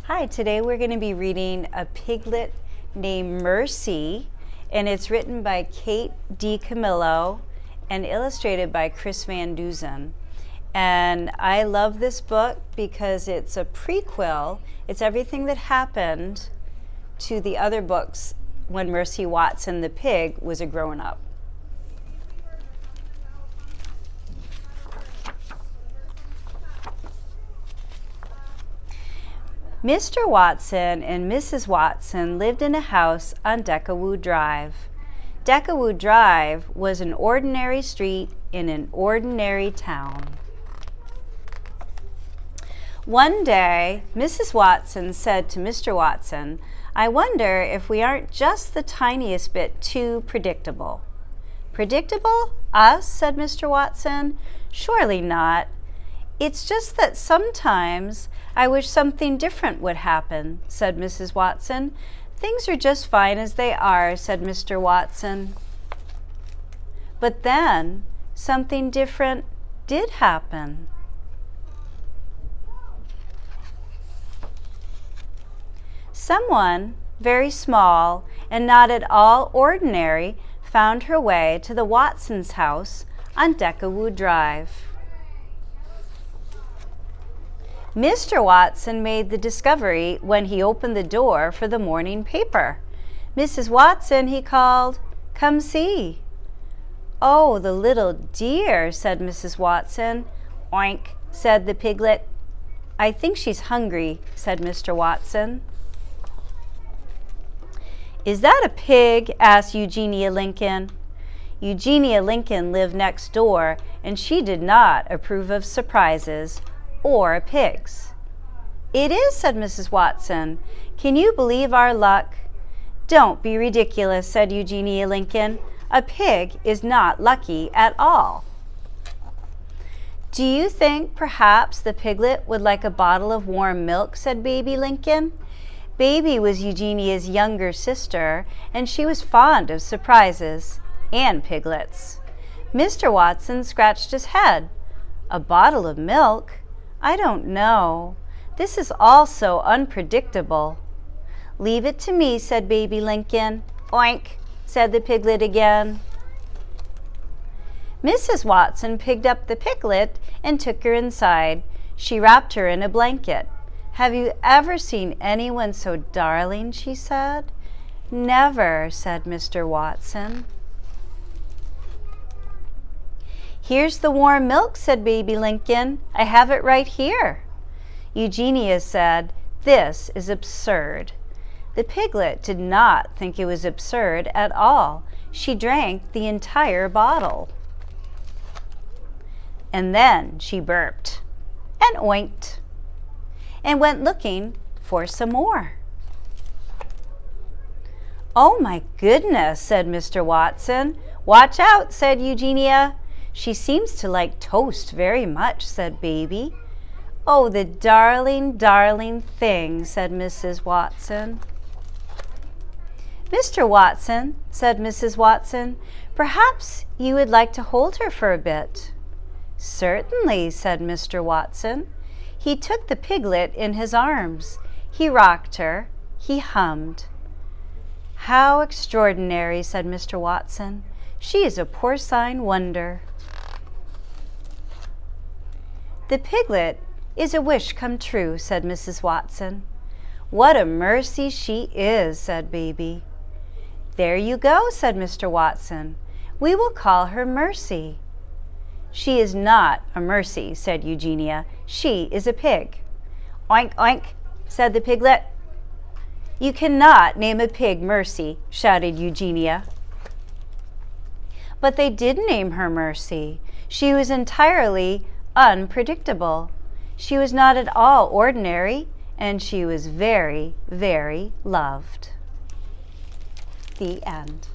Hi, today we're going to be reading A Piglet Named Mercy, and it's written by Kate DiCamillo and illustrated by Chris Van Dusen. And I love this book because it's a prequel. It's everything that happened to the other books when Mercy Watson the pig was a grown-up. Mr. Watson and Mrs. Watson lived in a house on Decawoo Drive. Decawoo Drive was an ordinary street in an ordinary town. One day, Mrs. Watson said to Mr. Watson, "I wonder if we aren't just the tiniest bit too predictable." "Predictable? Us?" said Mr. Watson. "Surely not. It's just that sometimes I wish something different would happen," said Mrs. Watson. "Things are just fine as they are," said Mr. Watson. But then something different did happen. Someone very small and not at all ordinary found her way to the Watsons' house on Decawoo Drive. Mr. Watson made the discovery when he opened the door for the morning paper. "Mrs. Watson," he called, "come see." "Oh, the little dear," said Mrs. Watson. "Oink," said the piglet. "I think she's hungry," said Mr. Watson. "Is that a pig?" asked Eugenia Lincoln. Eugenia Lincoln lived next door, and she did not approve of surprises or pigs. "It is," said Mrs. Watson. "Can you believe our luck?" "Don't be ridiculous," said Eugenia Lincoln. "A pig is not lucky at all." "Do you think perhaps the piglet would like a bottle of warm milk?" said Baby Lincoln. Baby was Eugenia's younger sister, and she was fond of surprises and piglets. Mr. Watson scratched his head. "A bottle of milk? I don't know. This is all so unpredictable." "Leave it to me," said Baby Lincoln. "Oink," said the piglet again. Mrs. Watson picked up the piglet and took her inside. She wrapped her in a blanket. "Have you ever seen anyone so darling?" she said. "Never," said Mr. Watson. "Here's the warm milk," said Baby Lincoln. "I have it right here." Eugenia said, "This is absurd." The piglet did not think it was absurd at all. She drank the entire bottle. And then she burped and oinked and went looking for some more. "Oh my goodness," said Mr. Watson. "Watch out," said Eugenia. "She seems to like toast very much," said Baby. "Oh, the darling, darling thing," said Mrs. Watson. "Mr. Watson," said Mrs. Watson, "perhaps you would like to hold her for a bit." "Certainly," said Mr. Watson. He took the piglet in his arms. He rocked her. He hummed. "How extraordinary," said Mr. Watson. "She is a porcine wonder." "The piglet is a wish come true," said Mrs. Watson. "What a mercy she is," said Baby. "There you go," said Mr. Watson. "We will call her Mercy." "She is not a mercy," said Eugenia. "She is a pig." "Oink, oink," said the piglet. "You cannot name a pig Mercy," shouted Eugenia. But they did name her Mercy. She was entirely unpredictable. She was not at all ordinary, and she was very, very loved. The end.